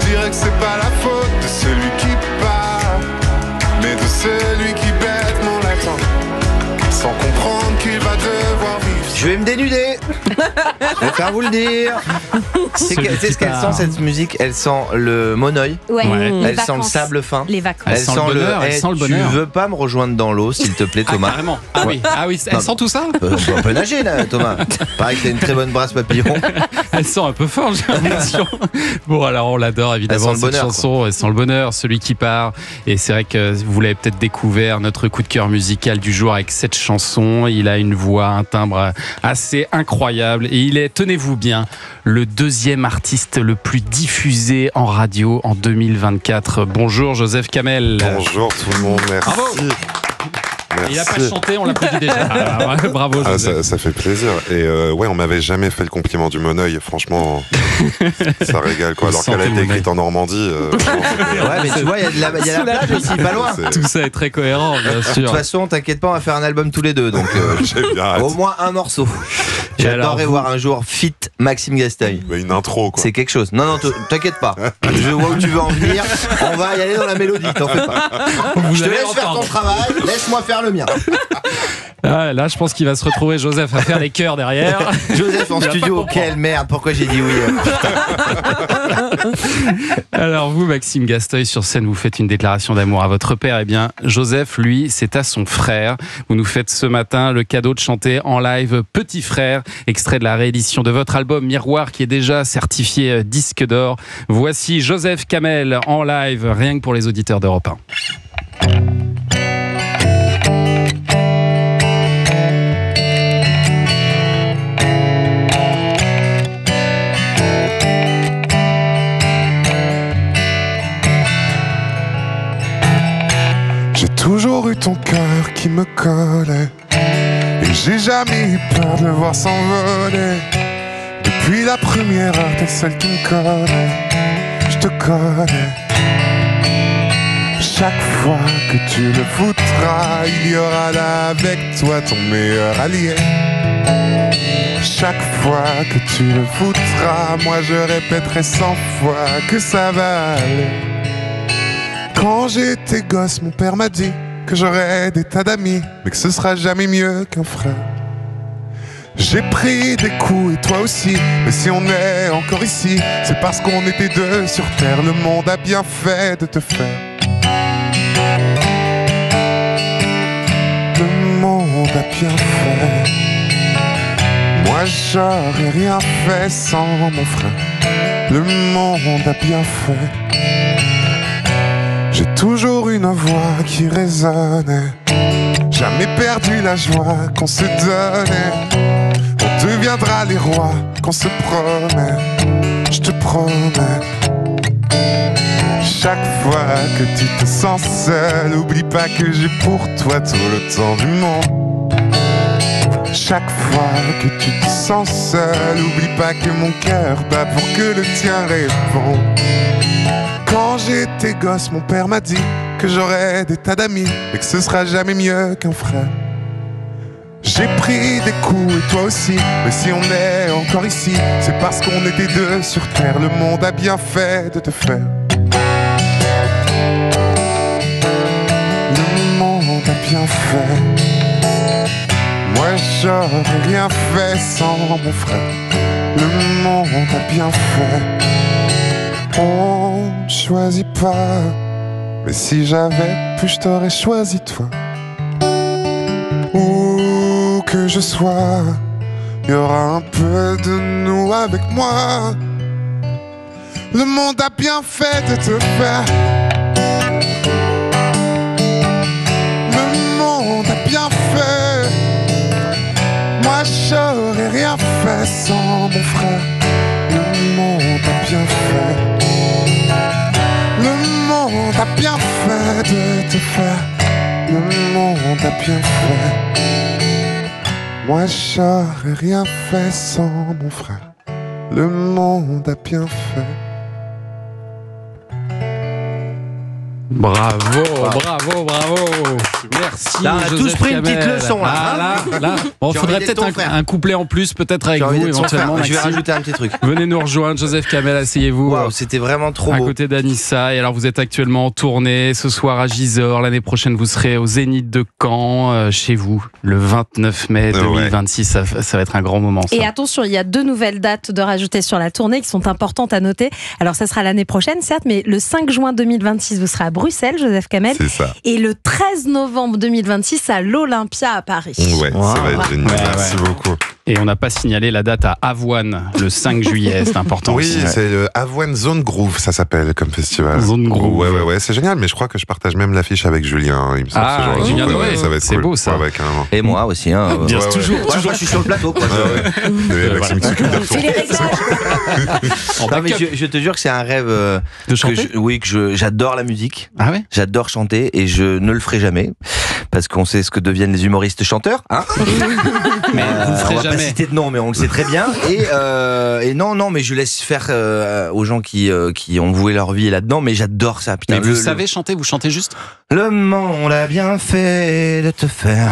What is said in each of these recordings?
dirais que c'est pas la faute de celui qui part, mais de celui qui bêtement l'attend, sans comprendre qu'il va devoir vivre. Je vais me dénuder. Je vais faire vous le dire. C'est ce qu'elle sent cette musique. Elle sent le monoeil. Ouais. Elle sent le sable fin. Les vacances. Elle sent le bonheur. Elle sent le bonheur. Tu veux pas me rejoindre dans l'eau, s'il te plaît, Thomas? Carrément. Ah oui, elle sent tout ça. On peut nager là, Thomas. Pareil que t'as une très bonne brasse papillon. Elle sent un peu fort, j'ai l'impression. Bon, alors on l'adore évidemment, Elle sent le cette bonheur, chanson. Elle sent le bonheur, celui qui part. Et c'est vrai que vous l'avez peut-être découvert, notre coup de cœur musical du jour avec cette chanson. Il a une voix, un timbre assez incroyable. Et il est, tenez-vous bien, le deuxième artiste le plus diffusé en radio en 2024. Bonjour Joseph Kamel. Bonjour tout le monde, merci. Bravo. Il n'a pas chanté, on l'applaudit déjà. Bravo Joseph. Ça fait plaisir. Et ouais, on m'avait jamais fait le compliment du monoeil. Franchement, ça régale quoi. Alors qu'elle a été écrite en Normandie. Ouais, mais tu vois, il y a de la plage aussi, pas loin. Tout ça est très cohérent, bien sûr. De toute façon, t'inquiète pas, on va faire un album tous les deux. Donc, J'ai bien hâte. au moins un morceau. J'adorerais voir un jour Fit Maxime Gasteuil. Mais une intro quoi. C'est quelque chose. Non, t'inquiète pas. Je vois où tu veux en venir. On va y aller dans la mélodie, t'en fais pas. Je te laisse faire ton travail, laisse-moi faire le mien. Ah, là, je pense qu'il va se retrouver, Joseph, à faire les chœurs derrière. Joseph en studio, quelle merde, pourquoi j'ai dit oui? Alors vous, Maxime Gasteuil, sur scène, vous faites une déclaration d'amour à votre père. Eh bien, Joseph, lui, c'est à son frère. Vous nous faites ce matin le cadeau de chanter en live Petit Frère, extrait de la réédition de votre album Miroir, qui est déjà certifié disque d'or. Voici Joseph Kamel en live, rien que pour les auditeurs d'Europe 1. Toujours eu ton cœur qui me collait, et j'ai jamais eu peur de le voir s'envoler. Depuis la première heure, t'es celle qui me connaît, je te connais. Chaque fois que tu le voudras, il y aura là avec toi ton meilleur allié. Chaque fois que tu le voudras, moi je répéterai 100 fois que ça va aller. Quand j'étais gosse, mon père m'a dit que j'aurais des tas d'amis, mais que ce sera jamais mieux qu'un frère. J'ai pris des coups et toi aussi, mais si on est encore ici, c'est parce qu'on était deux sur terre. Le monde a bien fait de te faire. Le monde a bien fait. Moi j'aurais rien fait sans mon frère. Le monde a bien fait. J'ai toujours une voix qui résonnait, jamais perdu la joie qu'on se donnait. On deviendra les rois qu'on se promet, je te promets. Chaque fois que tu te sens seul, oublie pas que j'ai pour toi tout le temps du monde. Chaque fois que tu te sens seul, oublie pas que mon cœur bat pour que le tien réponde. Quand j'étais gosse, mon père m'a dit que j'aurais des tas d'amis, mais que ce sera jamais mieux qu'un frère. J'ai pris des coups et toi aussi, mais si on est encore ici, c'est parce qu'on était deux sur terre. Le monde a bien fait de te faire. Le monde a bien fait. Moi j'aurais rien fait sans mon frère. Le monde a bien fait. On ne choisit pas, mais si j'avais pu, je t'aurais choisi toi. Où que je sois, il y aura un peu de nous avec moi. Le monde a bien fait de te faire. Le monde a bien fait. Moi j'aurais rien fait sans mon frère. Le monde a bien fait. Le monde a bien fait de te faire. Le monde a bien fait. Moi j'aurais rien fait sans mon frère. Le monde a bien fait. Bravo. Merci. Là, on a tous pris une petite leçon. Là. Bon, il faudrait peut-être un couplet en plus, peut-être avec vous éventuellement. Je vais rajouter un petit truc. Venez nous rejoindre, Joseph Kamel, asseyez-vous. Waouh, c'était vraiment trop beau. À côté d'Anissa. Et alors, vous êtes actuellement en tournée ce soir à Gisors. L'année prochaine, vous serez au Zénith de Caen, chez vous, le 29 mai 2026. Ça va être un grand moment. Ça. Et attention, il y a 2 nouvelles dates de rajouter sur la tournée qui sont importantes à noter. Alors, ça sera l'année prochaine, certes, mais le 5 juin 2026, vous serez à Bruxelles, Joseph Kamel. C'est ça. Et le 13 novembre 2026 à l'Olympia à Paris. Ouais, ça va être génial. Merci beaucoup. Et on n'a pas signalé la date à Avoine, le 5 juillet, c'est important. Oui, aussi. c'est le Avoine Zone Groove, ça s'appelle comme festival. Zone Groove. Ouais, c'est génial, mais je crois que je partage même l'affiche avec Julien. Il me semble, Ah, ce genre de Julien truc. Doré, Ça va être c'est cool. beau, ça. Ouais, carrément. Et moi aussi. Bien, toujours. Moi, je suis sur le plateau. Quoi. Maxime qui s'occupe des retours. Non, mais je te jure que c'est un rêve. De chanter J'adore la musique. Ah ouais. J'adore chanter et je ne le ferai jamais parce qu'on sait ce que deviennent les humoristes chanteurs. Hein Mais vous le ferez on va jamais. pas citer de nom, mais on le sait très bien. Et non, mais je laisse faire aux gens qui ont voué leur vie là-dedans. Mais j'adore ça. Putain, Mais vous savez chanter, vous chantez juste. Le monde a bien fait de te faire.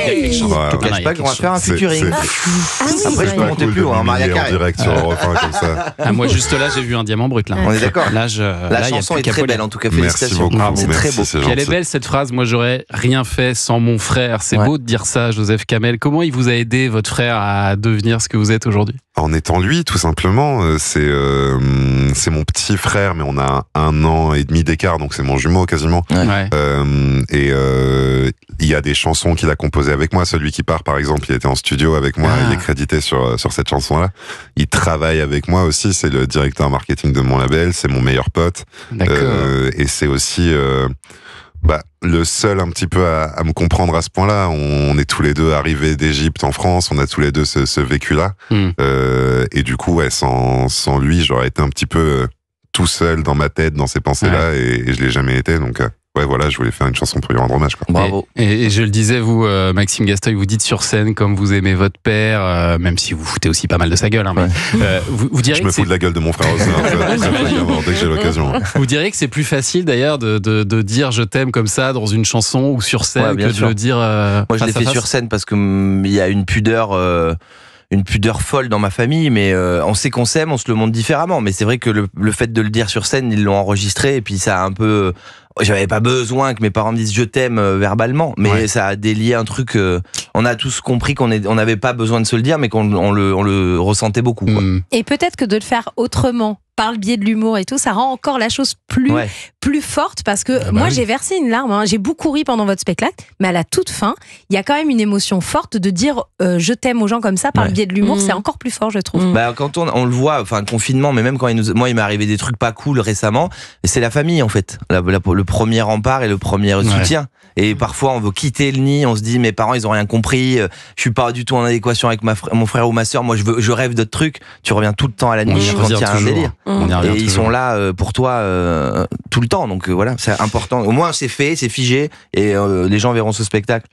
Il y a quelque chose. Ouais, Je te cache pas qu'on va faire un featuring. Après, je peux monter plus haut, hein, Maria Carré. En direct sur Europe 1 comme ça. Ah, moi, juste là, j'ai vu un diamant brut. Là. On est d'accord. Là, La il y a chanson plus est qu'à très polir. belle, en tout cas. Merci Félicitations. beaucoup. C'est très beau. C'est Puis elle est gentil. belle cette phrase, moi j'aurais rien fait sans mon frère. C'est Ouais. beau de dire ça, Joseph Kamel. Comment il vous a aidé, votre frère, à devenir ce que vous êtes aujourd'hui? En étant lui, tout simplement, c'est mon petit frère, mais on a 1 an et demi d'écart, donc c'est mon jumeau quasiment. Ouais. Il y a des chansons qu'il a composées avec moi. Celui qui part, par exemple, il était en studio avec moi. Il est crédité sur cette chanson-là. Il travaille avec moi aussi. C'est le directeur marketing de mon label. C'est mon meilleur pote. D'accord. Et c'est aussi le seul un petit peu à me comprendre à ce point-là. On est tous les deux arrivés d'Égypte en France. On a tous les deux ce vécu-là. Et du coup, sans lui, j'aurais été un petit peu tout seul dans ma tête, dans ces pensées-là, et je l'ai jamais été. Donc voilà, je voulais faire une chanson pour lui rendre hommage, quoi. Bravo. Et je le disais, vous, Maxime Gasteuil, vous dites sur scène comme vous aimez votre père, même si vous foutez aussi pas mal de sa gueule. Hein, mais, vous diriez Je me que fous de la gueule de mon frère aussi, dès que j'ai l'occasion. vous diriez que c'est plus facile d'ailleurs de dire je t'aime comme ça dans une chanson ou sur scène bien que sûr. de le dire. Moi, je face l'ai à fait face. sur scène parce que il y a une pudeur folle dans ma famille, mais on sait qu'on s'aime, on se le montre différemment. Mais c'est vrai que le fait de le dire sur scène, ils l'ont enregistré et puis ça a un peu. J'avais pas besoin que mes parents me disent je t'aime verbalement, mais ça a délié un truc. On a tous compris qu'on n'avait pas besoin de se le dire, mais qu'on le ressentait beaucoup. Quoi. Et peut-être que de le faire autrement, par le biais de l'humour et tout, ça rend encore la chose plus forte, parce que moi j'ai versé une larme, hein. J'ai beaucoup ri pendant votre spectacle, mais à la toute fin, il y a quand même une émotion forte de dire je t'aime aux gens comme ça par le biais de l'humour, c'est encore plus fort, je trouve. Bah, quand on le voit, enfin confinement, mais même quand moi il m'est arrivé des trucs pas cool récemment, c'est la famille en fait, le premier rempart et le premier soutien. Et parfois on veut quitter le nid, on se dit mes parents ils ont rien compris, je suis pas du tout en adéquation avec mon frère ou ma sœur, moi je rêve d'autres trucs. Tu reviens tout le temps à la nuit quand il y a un délire. Et ils sont là pour toi tout le temps, donc voilà, c'est important. Au moins c'est fait, c'est figé, et les gens verront ce spectacle.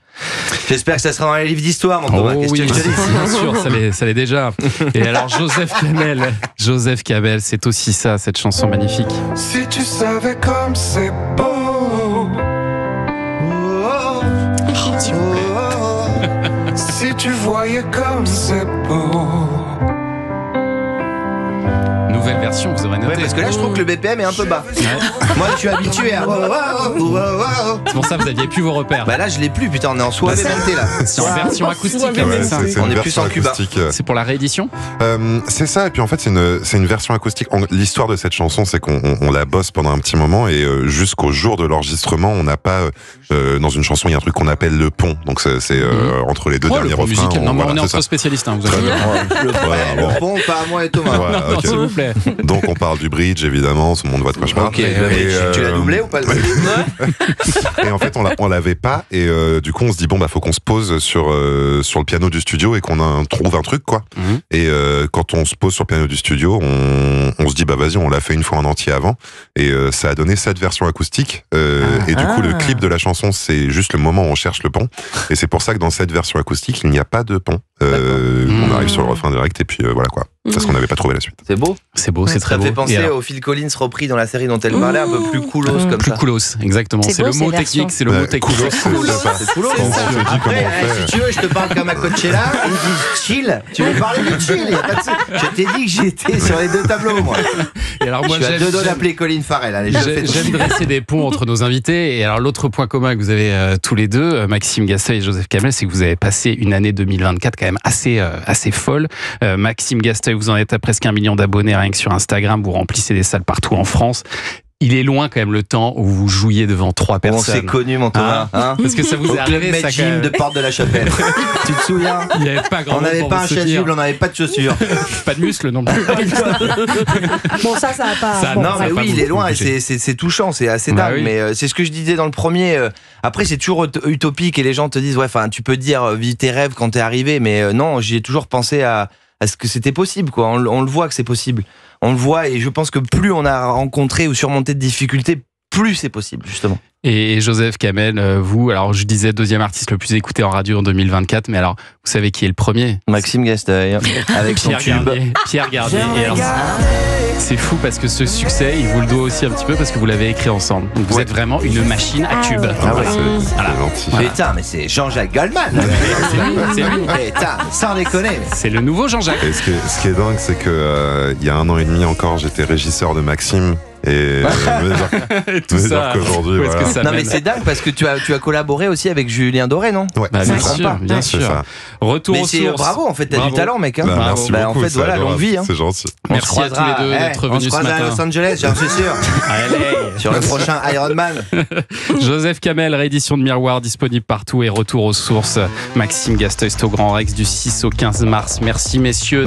J'espère que ça sera dans les livres d'histoire, mon Thomas. Qu'est-ce que je te dis ? Bien sûr, ça l'est déjà. Et alors Joseph Kamel, c'est aussi ça, cette chanson magnifique. Si tu savais comme c'est beau. S'il vous plaît. Si tu voyais comme c'est beau. Nouvelle version, vous aurez noté. Ouais, parce que là je trouve que le BPM est un peu bas. Moi je suis habitué à. C'est pour ça que vous aviez plus vos repères. Bah là je l'ai plus, putain, on est en soirée montée là. C'est en version acoustique. Ouais, c'est ça. c'est On une est plus version en Cuba. acoustique. C'est pour la réédition. C'est ça, et puis en fait c'est une version acoustique. L'histoire de cette chanson, c'est qu'on la bosse pendant un petit moment, et jusqu'au jour de l'enregistrement, on n'a pas dans une chanson il y a un truc qu'on appelle le pont. Donc c'est entre les deux derniers le pont refrains. musical. Non, mais on est c'est entre ça. spécialistes. Hein, vous avez Le pont, pas à moi et Thomas. Voilà, Non, ok. s'il vous plaît. Donc on parle du bridge évidemment, tout le monde voit de quoi je parle. Ok, tu l'as doublé ou pas le Et en fait on l'avait pas, et du coup on se dit bon faut qu'on se pose sur le piano du studio et qu'on trouve un truc quoi. Et quand on se pose sur le piano du studio, on se dit vas-y, on l'a fait une fois en entier avant, et ça a donné cette version acoustique, et du coup le clip de la chanson c'est juste le moment où on cherche le pont, et c'est pour ça que dans cette version acoustique il n'y a pas de pont. On arrive sur le refrain direct et puis voilà quoi. Parce qu'on n'avait pas trouvé la suite. C'est beau. C'est beau, c'est très Ça beau. me fait penser au Phil Collins repris dans la série dont elle parlait, un peu plus coolos comme Plus ça. coolos, exactement. C'est beau, le mot ces technique, versions. c'est le mot technique. C'est coolos. Après, si tu veux, je te parle comme à Coachella, ils disent chill. Tu veux parler de chill, y a pas de souci. Je t'ai dit que j'étais sur les deux tableaux, moi. Et alors moi, Je suis à deux doigts d'appeler Colin Farrell. Allez, j'aime dresser des ponts entre nos invités. Et alors l'autre point commun que vous avez tous les deux, Maxime Gasteuil et Joseph Kamel, c'est que vous avez passé une année 2024 quand même assez folle. Maxime Gasteuil, vous en êtes à presque 1 million d'abonnés rien que sur Instagram. Vous remplissez des salles partout en France. Il est loin quand même le temps où vous jouiez devant 3 personnes. On s'est connus, mon Thomas. Hein Parce que ça vous est arrivé, ça, quand même. de Porte de la Chapelle. Tu te souviens? Il n'y avait pas grand On n'avait pas un chasuble, on n'avait pas de chaussures. Pas de muscles non plus. Bon, ça va pas. Ça, bon, Non, mais pas oui, il est beaucoup loin et bougé. c'est touchant, c'est assez Bah dingue. oui. Mais c'est ce que je disais dans le premier. Après, c'est toujours utopique et les gens te disent, ouais, enfin, tu peux dire vis tes rêves quand t'es arrivé, mais non, j'y ai toujours pensé à ce que c'était possible, quoi. On le voit que c'est possible. On le voit et je pense que plus on a rencontré ou surmonté de difficultés, plus c'est possible, justement. Et Joseph Kamel, vous, alors je disais 2e artiste le plus écouté en radio en 2024, mais alors vous savez qui est le premier? Maxime Gasteuil, avec son tube. Pierre Garnier. Et alors, c'est fou parce que ce succès, il vous le doit aussi un petit peu parce que vous l'avez écrit ensemble. Donc vous êtes vraiment une machine à tube. Ah ouais, C'est gentil. Putain, mais c'est Jean-Jacques Goldman. C'est lui. Putain, sans déconner. C'est le nouveau Jean-Jacques. Et ce qui est dingue, c'est que il y a 1 an et demi encore, j'étais régisseur de Maxime. Et Tout ça. qu'aujourd'hui, Où est-ce que voilà. ça Non mais mène c'est dingue parce que tu as collaboré aussi avec Julien Doré, non? Ouais, Bah, c'est bien ça. sûr, bien C'est sûr. ça. Retour Mais aux c'est sources. bravo en fait, t'as Bravo. du talent mec. Hein. Bah, merci Bah, en beaucoup, fait c'est voilà, longue adorable, vie. Hein. c'est gentil. Merci à tous les deux d'être on venus se ce croise à matin. Los Angeles, j'en suis sûr. Allez. Sur le prochain Ironman. Joseph Kamel, réédition de Miroir disponible partout et retour aux sources. Maxime Gasteuil au Grand Rex du 6 au 15 mars. Merci messieurs.